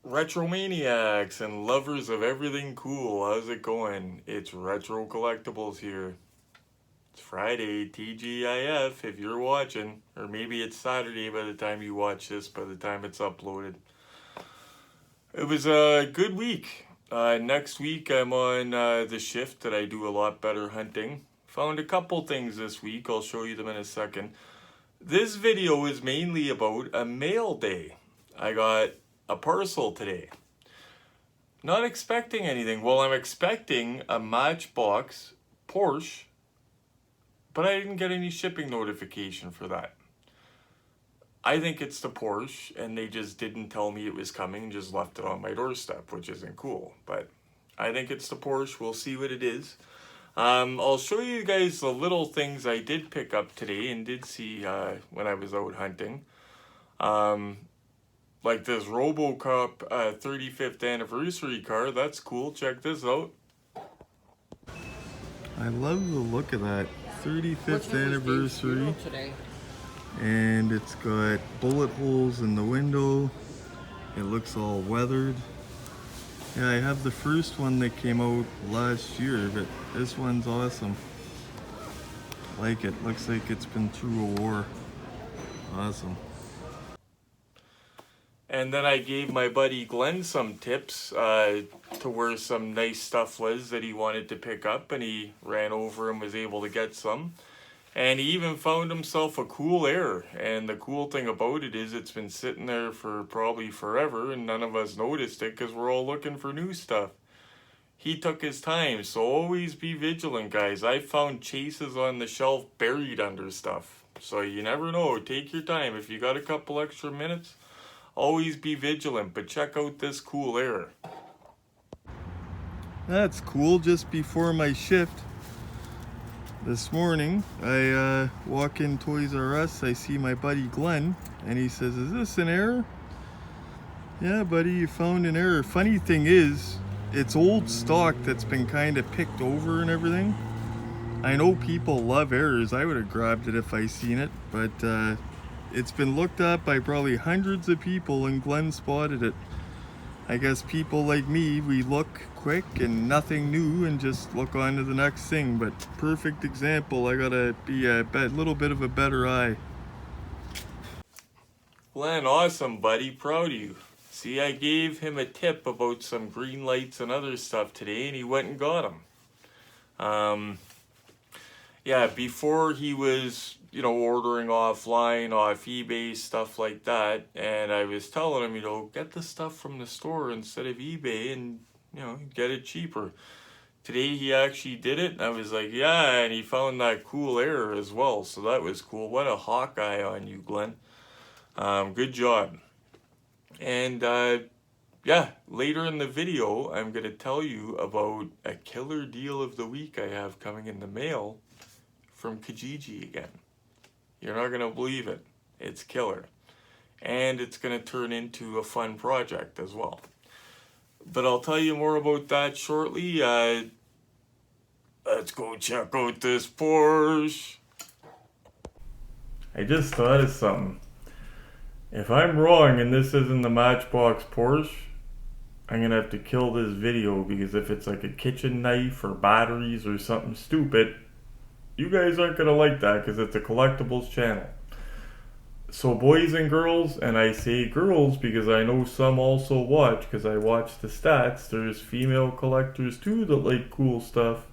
Retromaniacs and lovers of everything cool, how's it going? It's Retro Collectibles here. It's Friday, TGIF, if you're watching. Or maybe it's Saturday by the time you watch this, by the time it's uploaded. It was a good week. Next week I'm on the shift that I do a lot better hunting. Found a couple things this week, I'll show you them in a second. This video is mainly about a mail day. I got a parcel today. Not expecting anything. Well, I'm expecting a Matchbox Porsche, but I didn't get any shipping notification for that. I think it's the Porsche, and they just didn't tell me it was coming and just left it on my doorstep, which isn't cool. But I think it's the Porsche. We'll see what it is. I'll show you guys the little things I did pick up today and did see when I was out hunting. Like this RoboCop 35th anniversary car. That's cool. Check this out. I love the look of that. 35th anniversary. And it's got bullet holes in the window. It looks all weathered. Yeah, I have the first one that came out last year, but this one's awesome. Like it. Looks like it's been through a war. Awesome. And then I gave my buddy Glenn some tips to where some nice stuff was that he wanted to pick up, and he ran over and was able to get some. And he even found himself a cool air. And the cool thing about it is it's been sitting there for probably forever, and none of us noticed it because we're all looking for new stuff. He took his time, so always be vigilant, guys. I found chases on the shelf buried under stuff. So you never know. Take your time. If you got a couple extra minutes, always be vigilant, but check out this cool air. That's cool. Just before my shift this morning, I walk in Toys R Us. I see my buddy Glenn, and he says, "Is this an error?" "Yeah, buddy, you found an error." Funny thing is, it's old stock that's been kind of picked over and everything. I know people love errors. I would have grabbed it if I seen it, but it's been looked at by probably hundreds of people, and Glenn spotted it. I guess people like me, we look quick and nothing new and just look on to the next thing. But perfect example, I gotta be a little bit of a better eye. Glenn, awesome, buddy. Proud of you. See, I gave him a tip about some green lights and other stuff today, and he went and got them. Yeah, before he was, ordering offline, off eBay, stuff like that. And I was telling him, get the stuff from the store instead of eBay and, get it cheaper. Today he actually did it. And I was like, yeah, and he found that cool air as well. So that was cool. What a Hawkeye on you, Glenn. Good job. And, yeah, later in the video, I'm going to tell you about a killer deal of the week I have coming in the mail from Kijiji again. You're not going to believe it. It's killer. And it's going to turn into a fun project as well. But I'll tell you more about that shortly. Let's go check out this Porsche. I just thought of something. If I'm wrong and this isn't the Matchbox Porsche, I'm going to have to kill this video, because if it's like a kitchen knife or batteries or something stupid, you guys aren't going to like that, because it's a collectibles channel. So boys and girls, and I say girls because I know some also watch, because I watch the stats, there's female collectors too that like cool stuff.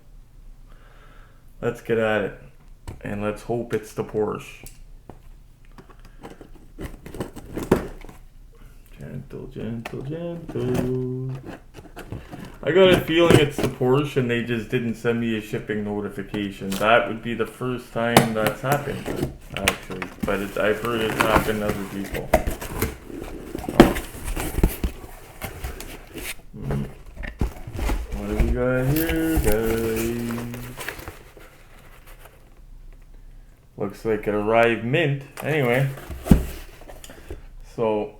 Let's get at it, and let's hope it's the Porsche. Gentle, gentle, gentle. I got a feeling it's the Porsche and they just didn't send me a shipping notification. That would be the first time that's happened, actually. But I've heard it's happened to other people. What do we got here, guys? Looks like it arrived mint. Anyway. So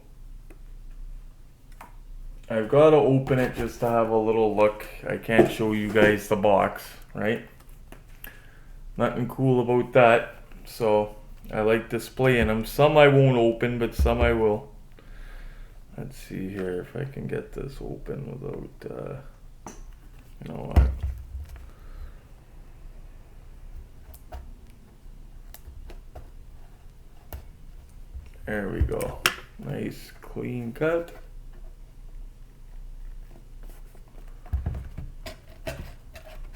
I've got to open it just to have a little look. I can't show you guys the box, right? Nothing cool about that. So I like displaying them. Some I won't open, but some I will. Let's see here if I can get this open without, you know what? There we go. Nice clean cut.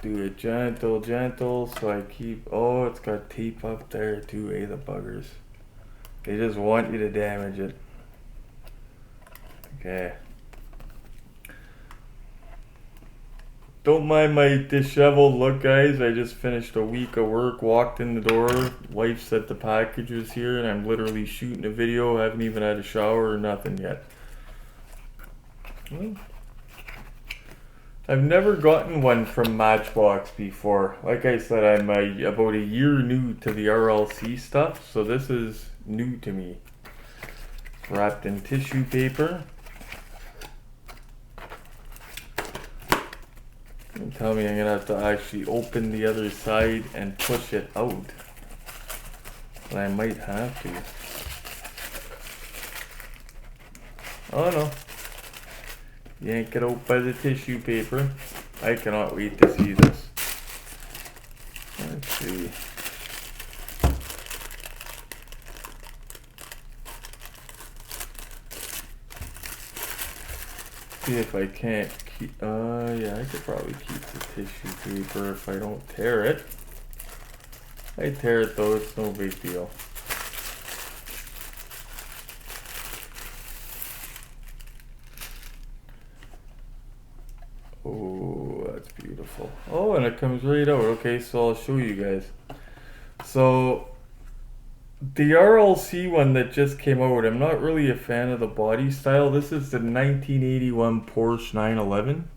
Do it gentle, gentle, so I keep, oh, it's got tape up there too, the buggers. They just want you to damage it. Okay. Don't mind my disheveled look, guys. I just finished a week of work, walked in the door, wife said the package was here, and I'm literally shooting a video. I haven't even had a shower or nothing yet. Well, I've never gotten one from Matchbox before. Like I said, I'm about a year new to the RLC stuff, so this is new to me. Wrapped in tissue paper. And tell me I'm gonna have to actually open the other side and push it out. And I might have to. Oh no. Yank it out by the tissue paper. I cannot wait to see this. Let's see. See if I can't keep, yeah, I could probably keep the tissue paper if I don't tear it. I tear it though, it's no big deal. Oh, that's beautiful. Oh, and it comes right out. Okay, so I'll show you guys. So, the RLC one that just came out, I'm not really a fan of the body style. This is the 1981 Porsche 911.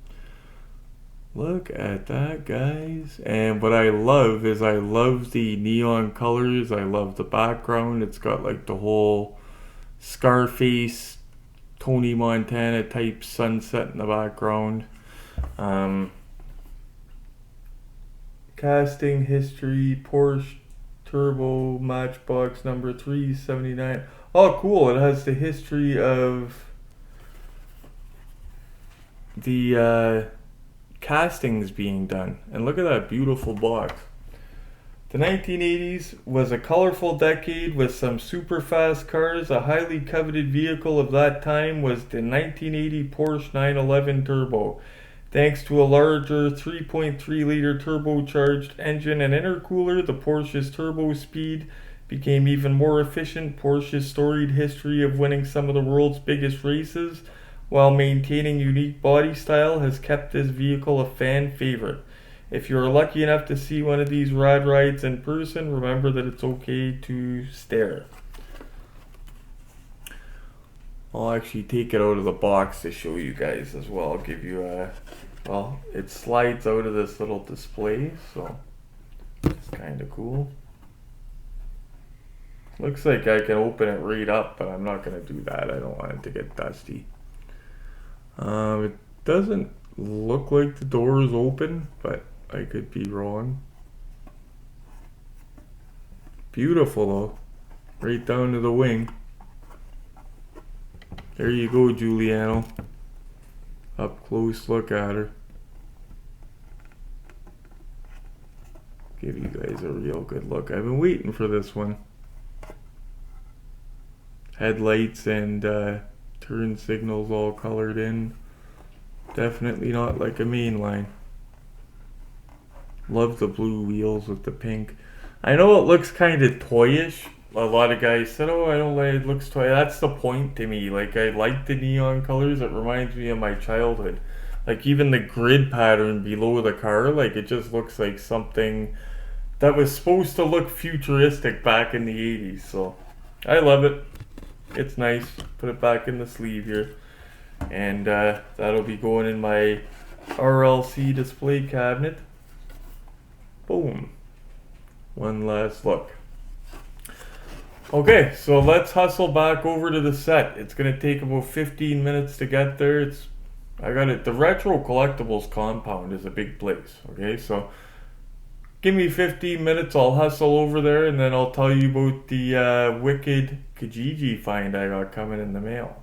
Look at that, guys. And what I love is I love the neon colors. I love the background. It's got like the whole Scarface, Tony Montana type sunset in the background. Casting history, Porsche Turbo Matchbox number 379. Oh, cool. It has the history of the castings being done. And look at that beautiful box. The 1980s was a colorful decade with some super fast cars. A highly coveted vehicle of that time was the 1980 Porsche 911 Turbo. Thanks to a larger 3.3 liter turbocharged engine and intercooler, the Porsche's turbo speed became even more efficient. Porsche's storied history of winning some of the world's biggest races while maintaining unique body style has kept this vehicle a fan favorite. If you are lucky enough to see one of these rad rides in person, remember that it's okay to stare. I'll actually take it out of the box to show you guys as well. I'll give you a, well, it slides out of this little display, so it's kind of cool. Looks like I can open it right up, but I'm not going to do that. I don't want it to get dusty. It doesn't look like the door is open, but I could be wrong. Beautiful though, right down to the wing. There you go, Giuliano. Up close look at her. Give you guys a real good look. I've been waiting for this one. Headlights and turn signals all colored in. Definitely not like a mainline. Love the blue wheels with the pink. I know it looks kind of toyish. A lot of guys said, oh, I don't like it, looks toy. That's the point to me. Like, I like the neon colors. It reminds me of my childhood. Like, even the grid pattern below the car, like, it just looks like something that was supposed to look futuristic back in the 80s. So, I love it. It's nice. Put it back in the sleeve here. And that'll be going in my RLC display cabinet. Boom. One last look. Okay, so let's hustle back over to the set. It's going to take about 15 minutes to get there. I got it. The Retro Collectibles compound is a big place. Okay, so give me 15 minutes. I'll hustle over there, and then I'll tell you about the wicked Kijiji find I got coming in the mail.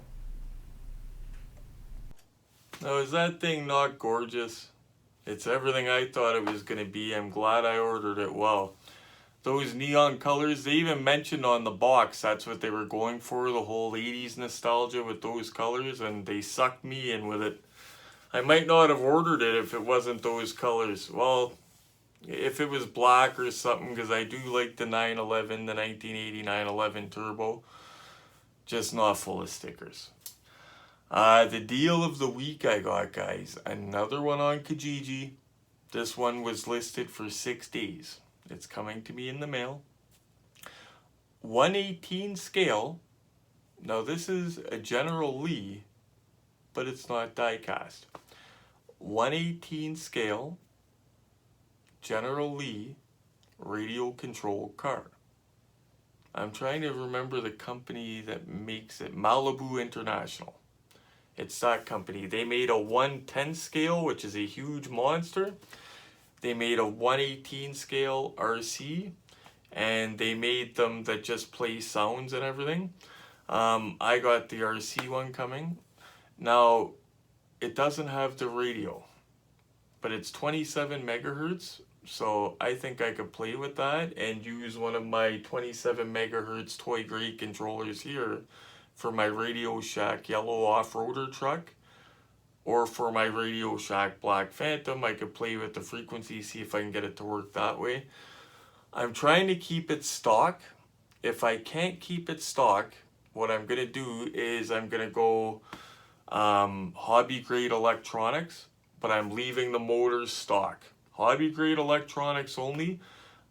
Now, is that thing not gorgeous? It's everything I thought it was going to be. I'm glad I ordered it well. Those neon colors, they even mentioned on the box that's what they were going for, the whole 80s nostalgia with those colors, and they sucked me in with it. I might not have ordered it if it wasn't those colors. Well, if it was black or something, because I do like the 911, the 1980 911 Turbo, just not full of stickers. The deal of the week I got, guys, another one on Kijiji. This one was listed for 6 days. It's coming to me in the mail. 1/18 scale. Now this is a General Lee, but it's not die cast. 1/18 scale General Lee radio control car. I'm trying to remember the company that makes it. Malibu International. It's that company. They made a 1/10 scale, which is a huge monster. They made a 1/18 scale RC, and they made them that just play sounds and everything. I got the RC one coming. Now, it doesn't have the radio, but it's 27 megahertz, so I think I could play with that and use one of my 27 megahertz toy grade controllers here for my Radio Shack yellow off-roader truck. Or for my Radio Shack Black Phantom, I could play with the frequency, see if I can get it to work that way. I'm trying to keep it stock. If I can't keep it stock, what I'm going to do is I'm going to go hobby grade electronics, but I'm leaving the motors stock. Hobby grade electronics only.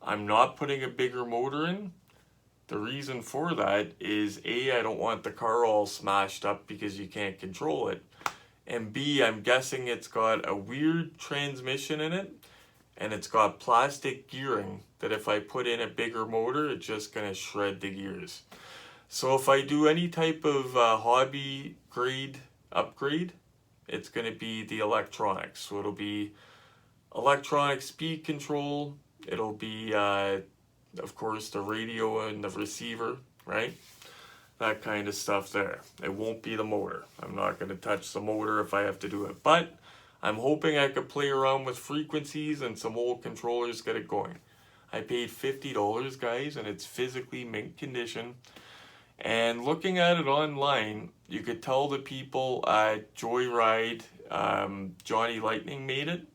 I'm not putting a bigger motor in. The reason for that is A, I don't want the car all smashed up because you can't control it. And B, I'm guessing it's got a weird transmission in it, and it's got plastic gearing that if I put in a bigger motor, it's just going to shred the gears. So if I do any type of hobby grade upgrade, it's going to be the electronics. So it'll be electronic speed control, it'll be, of course, the radio and the receiver, right? That kind of stuff there. It won't be the motor. I'm not going to touch the motor if I have to do it. But I'm hoping I could play around with frequencies and some old controllers, get it going. I paid $50, guys, and it's physically mint condition. And looking at it online, you could tell the people at Joyride, Johnny Lightning made it.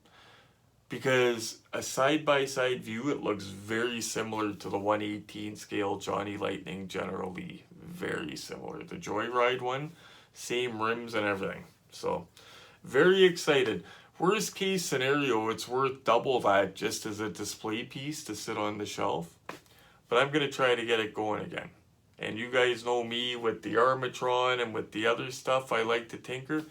Because a side-by-side view, it looks very similar to the 1/18 scale Johnny Lightning General Lee. Very similar. The Joyride one, same rims and everything. So, very excited. Worst case scenario, it's worth double that just as a display piece to sit on the shelf. But I'm going to try to get it going again. And you guys know me with the Armatron and with the other stuff I like to tinker.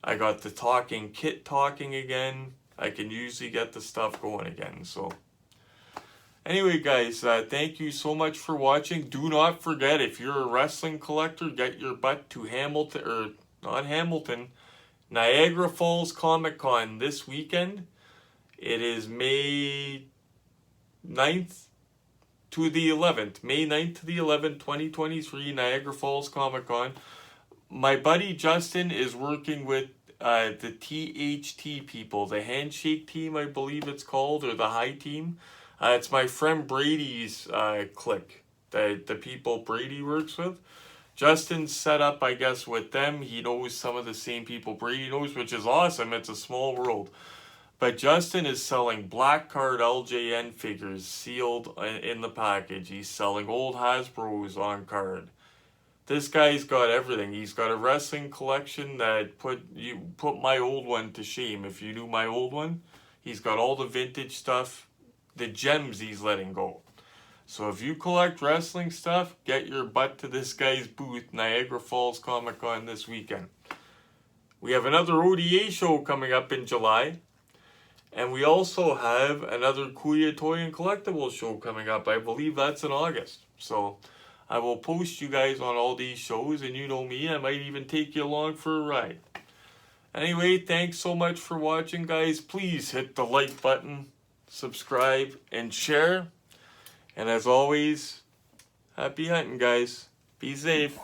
I got the talking kit talking again. I can usually get the stuff going again. So anyway, guys, thank you so much for watching. Do not forget, if you're a wrestling collector, get your butt to Hamilton, or not Hamilton, Niagara Falls Comic Con this weekend. It is May 9th to the 11th. May 9th to the 11th, 2023, Niagara Falls Comic Con. My buddy Justin is working with the THT people, the handshake team, I believe it's called, or the high team. It's my friend Brady's clique, the people Brady works with. Justin's set up, I guess, with them. He knows some of the same people Brady knows, which is awesome. It's a small world. But Justin is selling black card LJN figures sealed in the package. He's selling old Hasbros on card. This guy's got everything. He's got a wrestling collection that put my old one to shame. If you knew my old one, he's got all the vintage stuff, the gems he's letting go. So if you collect wrestling stuff, get your butt to this guy's booth, Niagara Falls Comic Con this weekend. We have another ODA show coming up in July. And we also have another Kuya Toy and Collectibles show coming up. I believe that's in August. So I will post you guys on all these shows, and you know me, I might even take you along for a ride. Anyway, thanks so much for watching, guys. Please hit the like button, subscribe, and share. And as always, happy hunting, guys. Be safe.